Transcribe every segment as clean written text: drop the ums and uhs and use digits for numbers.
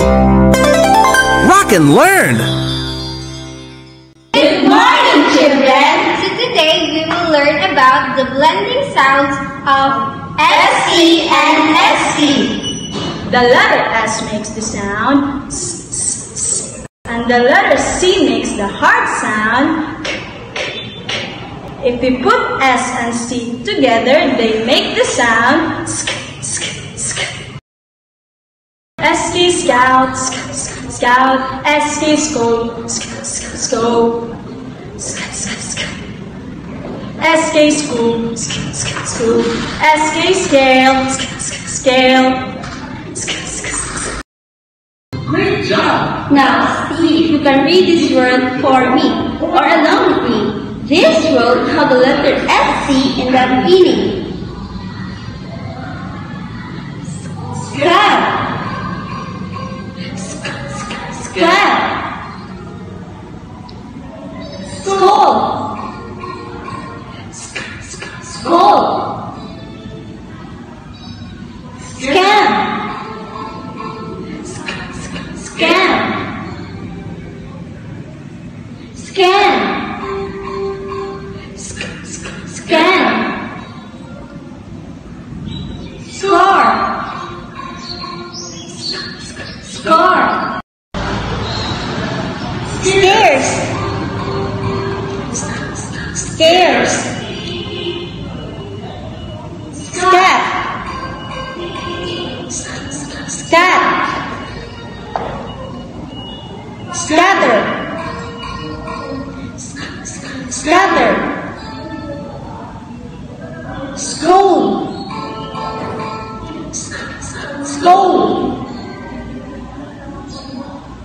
Rock and learn! Good morning, children! So today we will learn about the blending sounds of SC and ST. The letter S makes the sound S, S, S, and the letter C makes the hard sound K, K, K. If we put S and C together, they make the sound SK, SK, SK. SK Scout, SK, SK, Scout, SK Scope, SK, SK, Scope, SK, SK, SK. SK Scoop, SK, SK, Scoop, SK Scale, SK, SK, Scale. Great job! Now see if you can read this word for me or along with me. This word has the letter SC in the beginning. Scab. Scab. Skull. Skull. Scam. Scam. Scam. Scam. Score. Score. Stairs. Stairs. Scat. Scat. Scatter. Scatter. Scold. Scold.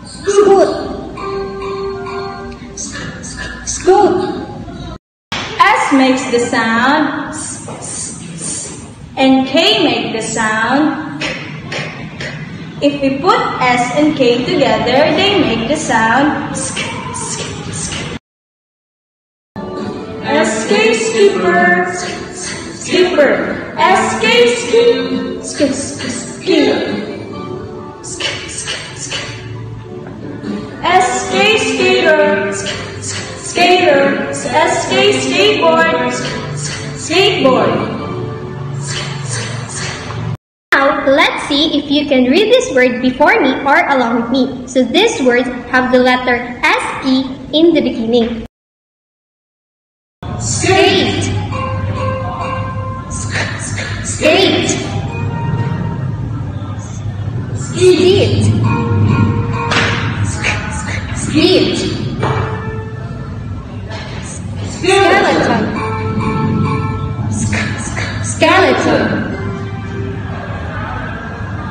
Scoot. Scoot. S makes the sound S, S, S, and K make the sound K, K, K. If we put S and K together, they make the sound SK, SK, SK. SK Skipper, Skipper. SK Skip, Skip, Skip, Skip. Sk, sk, sk. SK Skater, Skater. SK Skateboard, Skateboard. Now, let's see if you can read this word before me or along with me. So these words have the letter SE in the beginning. Skate. Skate. Skate. Skate. Skeleton. Skeleton.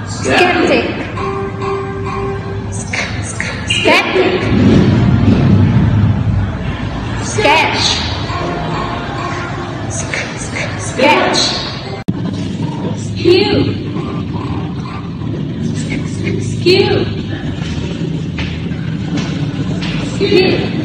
Skeptic. Skeptic. Sketch. Sketch. Skew. Skew. Skew.